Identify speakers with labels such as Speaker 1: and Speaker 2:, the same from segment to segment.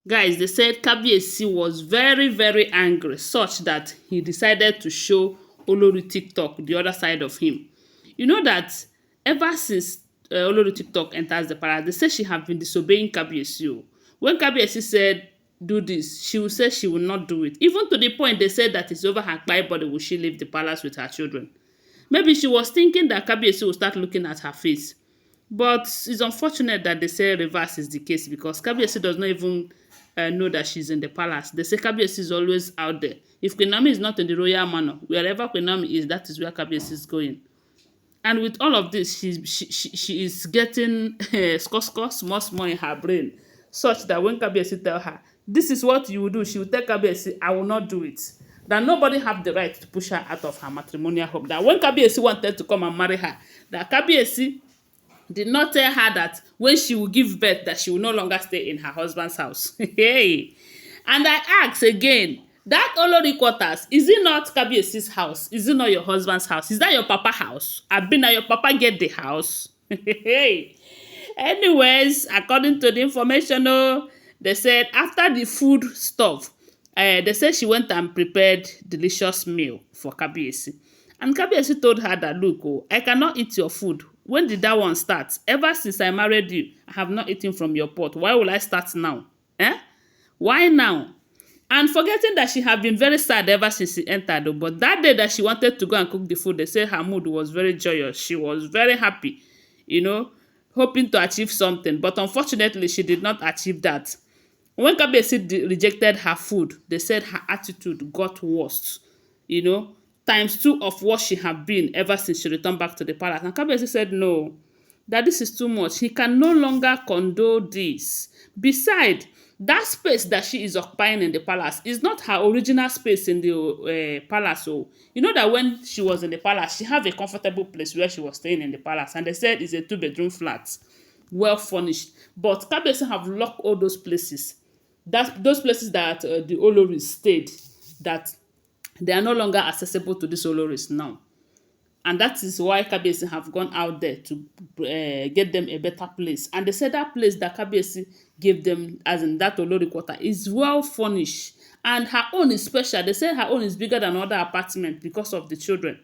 Speaker 1: Guys, they said Kabiyesi was very, very angry, such that he decided to show Olori TikTok the other side of him. You know that ever since Olori TikTok enters the palace, they say she have been disobeying Kabiyesi. O. When Kabiyesi said, do this, she will say she will not do it. Even to the point they said that it's over her kpai body will she leave the palace with her children. Maybe she was thinking that Kabiyesi will start looking at her face. But it's unfortunate that they say reverse is the case because Kabiyesi does not even know that she's in the palace. They say Kabiyesi is always out there. If QueenNaomi is not in the royal manor, wherever QueenNaomi is, that is where Kabiyesi is going. And with all of this, she is getting small in her brain, such that when Kabiyesi tell her, this is what you will do, she will tell Kabiyesi, I will not do it. That nobody have the right to push her out of her matrimonial home. That when Kabiyesi wanted to come and marry her, that Kabiyesi did not tell her that when she will give birth that she will no longer stay in her husband's house. Hey. And I ask again, that Olori quarters, is it not Kabiyesi's house? Is it not your husband's house? Is that your papa house? I've been at your papa get the house. Hey. Anyways, according to the information, they said after the food stuff, they said she went and prepared delicious meal for Kabiyesi. And Kabiyesi told her that, look, I cannot eat your food. When did that one start? Ever since I married you, I have not eaten from your pot. Why will I start now? Eh? Why now? And forgetting that she had been very sad ever since she entered. But that day that she wanted to go and cook the food, they said her mood was very joyous. She was very happy, hoping to achieve something. But unfortunately, she did not achieve that. When Kabiyesi rejected her food, they said her attitude got worse, times two of what she had been ever since she returned back to the palace. And Kabiyesi said no, that this is too much. He can no longer condone this. Besides, that space that she is occupying in the palace is not her original space in the palace. So, you know that when she was in the palace, she had a comfortable place where she was staying in the palace. And they said it's a 2-bedroom flat, well furnished. But Kabiyesi have locked all those places. Those places that the Olories stayed, that they are no longer accessible to these Olories now. And that is why Kabiyesi have gone out there to get them a better place. And they said that place that Kabiyesi gave them, as in that Olori quarter, is well furnished. And her own is special. They said her own is bigger than other apartments because of the children.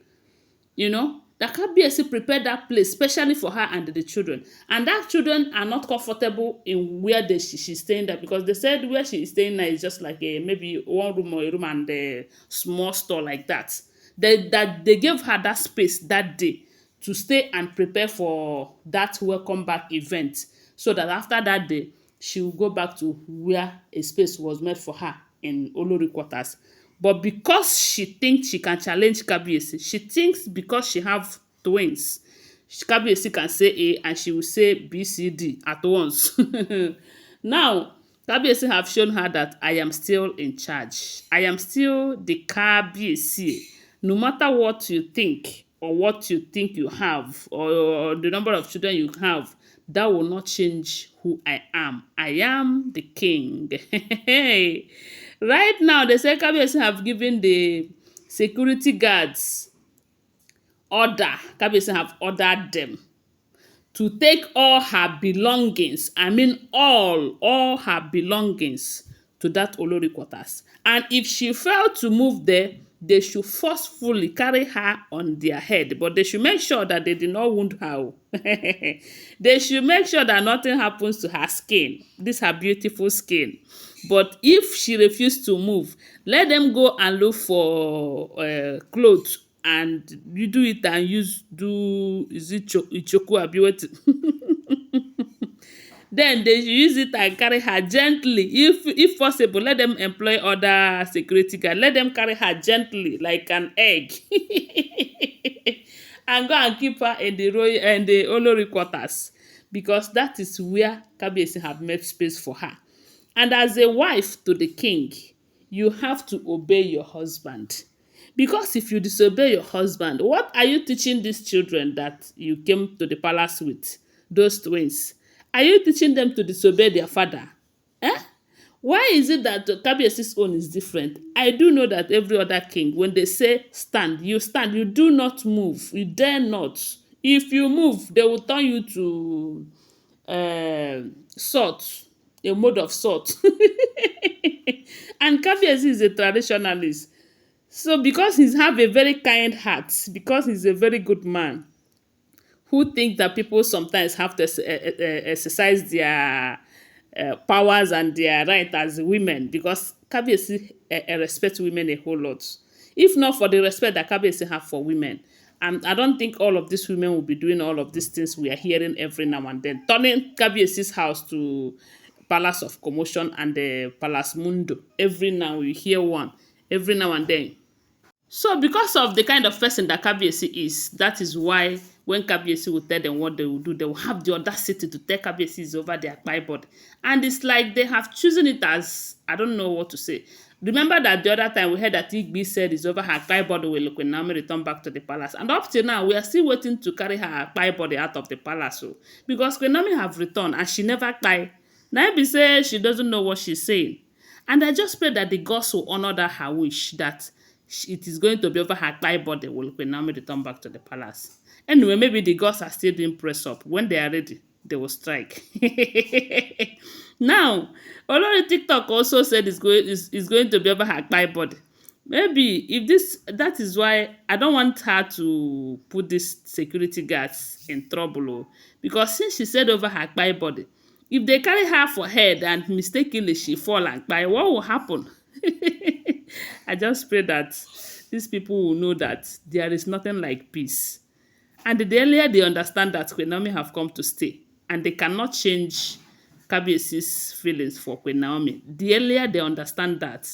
Speaker 1: That Kabiyesi prepared that place specially for her and the children. And that children are not comfortable in where she's staying there, because they said where she is staying now is just like maybe one room or a room and a small store like that. They gave her that space that day to stay and prepare for that welcome back event, so that after that day she will go back to where a space was made for her in Olori quarters. But because she thinks she can challenge Kabiyesi, she thinks because she have twins, Kabiyesi can say A and she will say B, C, D at once. Now, Kabiyesi have shown her that I am still in charge. I am still the Kabiyesi. No matter what you think or what you think you have or the number of children you have, that will not change who I am. I am the king. Right now, the Kabiyesi have given the security guards order. Kabiyesi have ordered them to take all her belongings. I mean all her belongings to that Olori quarters. And if she failed to move there, they should forcefully carry her on their head. But they should make sure that they did not wound her. They should make sure that nothing happens to her skin. This her beautiful skin. But if she refused to move, let them go and look for clothes. And you do it and is it ichoku abiweti? Then they use it and carry her gently. If possible, let them employ other security guards. Let them carry her gently like an egg. And go and keep her in the Olori quarters. Because that is where Kabiyesi have made space for her. And as a wife to the king, you have to obey your husband. Because if you disobey your husband, what are you teaching these children that you came to the palace with? Those twins. Are you teaching them to disobey their father? Why is it that Kabiyesi's own is different? I do know that every other king, when they say stand. You do not move. You dare not. If you move, they will turn you to salt a mode of sort. And Kabiyesi is a traditionalist. So because he's have a very kind heart, because he's a very good man, who think that people sometimes have to exercise their powers and their right as women, because Kabiyesi respects women a whole lot. If not for the respect that Kabiyesi have for women, and I don't think all of these women will be doing all of these things we are hearing every now and then, turning Kabiyesi's house to palace of commotion and the palace mundo. Every now we hear one, every now and then. So because of the kind of person that Kabiyesi is, that is why when Kabiyesi will tell them what they will do, they will have the audacity to tell Kabiyesi is over their body. And it's like they have chosen it as, I don't know what to say. Remember that the other time we heard that Igbi said is over her body will Queen Naomi return back to the palace. And up till now, we are still waiting to carry her body out of the palace. So, because Queen Naomi have returned and she never cry. Now be say she doesn't know what she's saying. And I just pray that the gods will honor that her wish, that it is going to be over her body will Queen Naomi return back to the palace. Anyway, maybe the gods are still doing press up. When they are ready, they will strike. Now, Olori TikTok also said it's going to be over her body. Maybe if this, that is why I don't want her to put these security guards in trouble. Oh, because since she said over her body, if they carry her for head and mistakenly she fall and die, what will happen? I just pray that these people will know that there is nothing like peace. And the earlier they understand that Queen Naomi have come to stay and they cannot change Kabiyesi's feelings for Queen Naomi, the earlier they understand that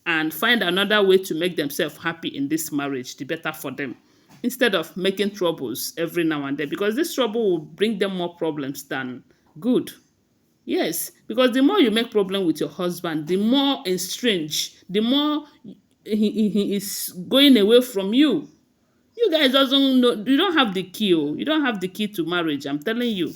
Speaker 1: and find another way to make themselves happy in this marriage, the better for them. Instead of making troubles every now and then, because this trouble will bring them more problems than good. Yes, because the more you make problem with your husband, the more estranged, the more he is going away from you. You guys doesn't know, you don't have the key. Oh. You don't have the key to marriage, I'm telling you.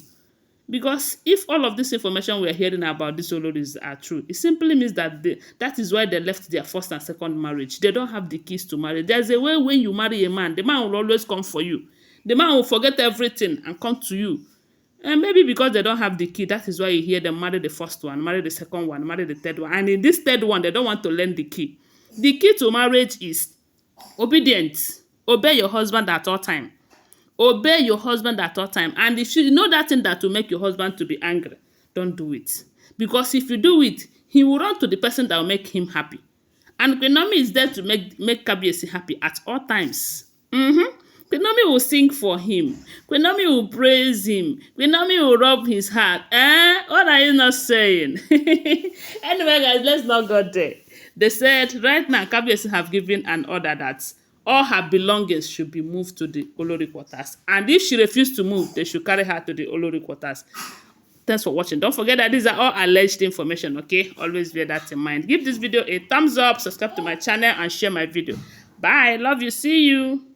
Speaker 1: Because if all of this information we are hearing about these Olories are true, it simply means that that is why they left their first and second marriage. They don't have the keys to marriage. There's a way when you marry a man, the man will always come for you. The man will forget everything and come to you. And maybe because they don't have the key, that is why you hear them marry the first one, marry the second one, marry the third one. And in this third one, they don't want to learn the key. The key to marriage is obedience. Obey your husband at all time. Obey your husband at all time. And if you know that thing that will make your husband to be angry, don't do it. Because if you do it, he will run to the person that will make him happy. And Queen Naomi is there to make Kabiyesi happy at all times. Queen Naomi will sing for him. Queen Naomi will praise him. Queen Naomi will rub his heart. What are you not saying? Anyway, guys, let's not go there. They said right now Kabiyesi have given an order that all her belongings should be moved to the Olori quarters. And if she refuses to move, they should carry her to the Olori quarters. Thanks for watching. Don't forget that these are all alleged information, okay? Always bear that in mind. Give this video a thumbs up, subscribe to my channel, and share my video. Bye. Love you. See you.